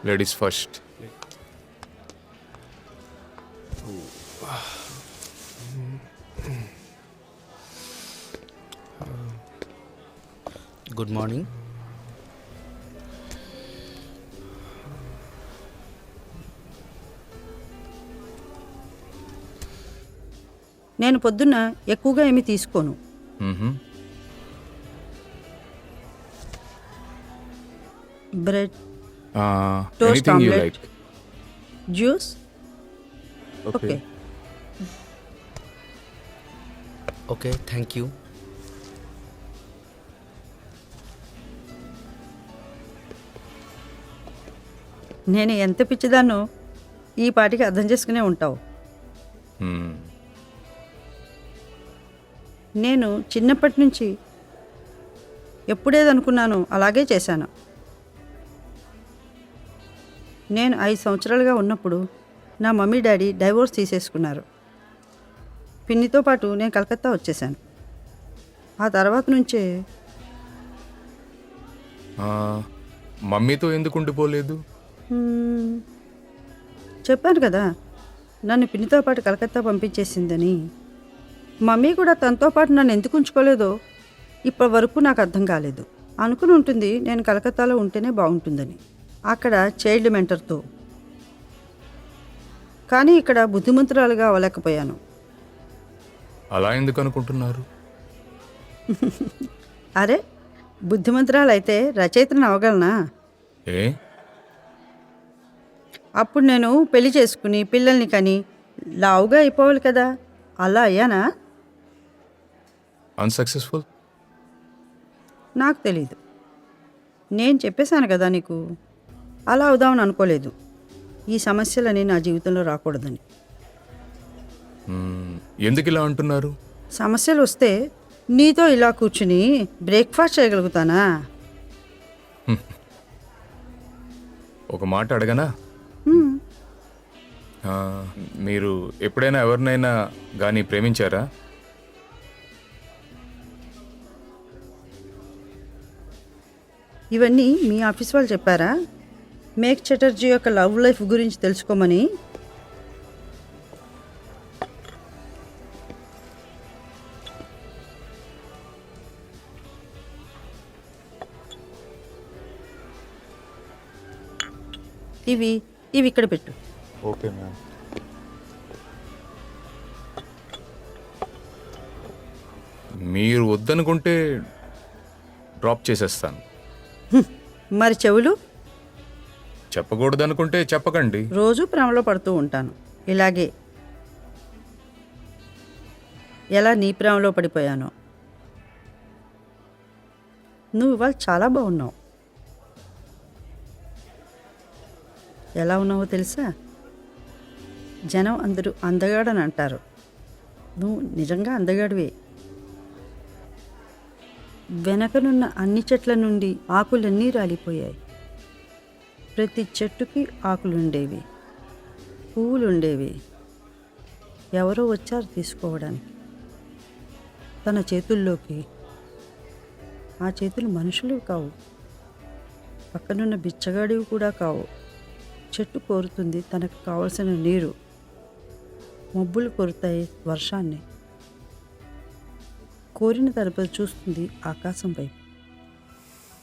Ladies first. Good morning. నేను పొద్దున్న ఎక్కువగా ఏమీ తీసుకోను. Bread, toast, anything you omelette, like. Juice. Okay. Okay, thank you. నేను ఎంత పిచ్చిదాన్నో ఈ పాటికి అర్థం చేసుకునే ఉంటావు. నేను చిన్నప్పటి నుంచి ఎప్పుడేదనుకున్నానో అలాగే చేశాను. నేను 5 సంవత్సరాలుగా ఉన్నప్పుడు నా మమ్మీ డాడీ డైవోర్స్ తీసేసుకున్నారు. పిన్నితో పాటు నేను కలకత్తా వచ్చేసాను. ఆ తర్వాత నుంచే మమ్మీతో ఎందుకు ఉండిపోలేదు? చెప్పాను కదా, నన్ను పిన్నితో పాటు కలకత్తా పంపించేసిందని. మమ్మీ కూడా తనతో పాటు నన్ను ఎందుకు ఉంచుకోలేదో ఇప్పటి వరకు నాకు అర్థం కాలేదు. అనుకుని ఉంటుంది నేను కలకత్తాలో ఉంటేనే బాగుంటుందని, అక్కడ చైల్డ్ మెంటర్తో. కానీ ఇక్కడ బుద్ధిమంతురాలుగా అవ్వలేకపోయాను. అలా ఎందుకు అనుకుంటున్నారు? అరే, బుద్ధిమంతురాలైతే రచయితను అవగలనా? ఏ? అప్పుడు నేను పెళ్లి చేసుకుని పిల్లల్ని కని లావుగా అయిపోవాలి కదా, అలా అయ్యానా? అన్సక్సెస్ఫుల్? నాకు తెలీదు. నేను చెప్పేశాను కదా నీకు, అలా అవుదామని అనుకోలేదు. ఈ సమస్యలని నా జీవితంలో రాకూడదని. ఎందుకు ఇలా అంటున్నారు? సమస్యలు వస్తే నీతో ఇలా కూర్చుని బ్రేక్ఫాస్ట్ చేయగలుగుతానా? ఒక మాట అడగనా? మీరు ఎప్పుడైనా ఎవరినైనా కానీ ప్రేమించారా? ఇవన్నీ మీ ఆఫీస్ వాళ్ళు చెప్పారా? మేఘ్ చటర్జీ యొక్క లవ్ లైఫ్ గురించి తెలుసుకోమని. ఇవి ఇక్కడ పెట్టు. Okay ma'am. మీరు వద్దనుకుంటే డ్రాప్ చేసేస్తాను. మరి చెవులు? చెప్పకూడదు అనుకుంటే చెప్పకండి. రోజు ప్రేమలో పడుతూ ఉంటాను ఇలాగే. ఎలా నీ ప్రేమలో పడిపోయానో. నువ్వు ఇవాళ చాలా బాగున్నావు. ఎలా ఉన్నావో తెలుసా? జనం అందరూ అందగాడని అంటారు. నువ్వు నిజంగా అందగాడివే. వెనకనున్న అన్ని చెట్ల నుండి ఆకులన్నీ రాలిపోయాయి. ప్రతి చెట్టుకి ఆకులుండేవి, పువ్వులుండేవి. ఎవరో వచ్చారు తీసుకోవడానికి తన చేతుల్లోకి. ఆ చేతులు మనుషులు కావు, పక్కనున్న బిచ్చగాడివి కూడా కావు. చెట్టు కోరుతుంది తనకు కావలసిన నీరు. మబ్బులు కోరుతాయి వర్షాన్ని. కోరిన తరపున చూస్తుంది ఆకాశం వైపు.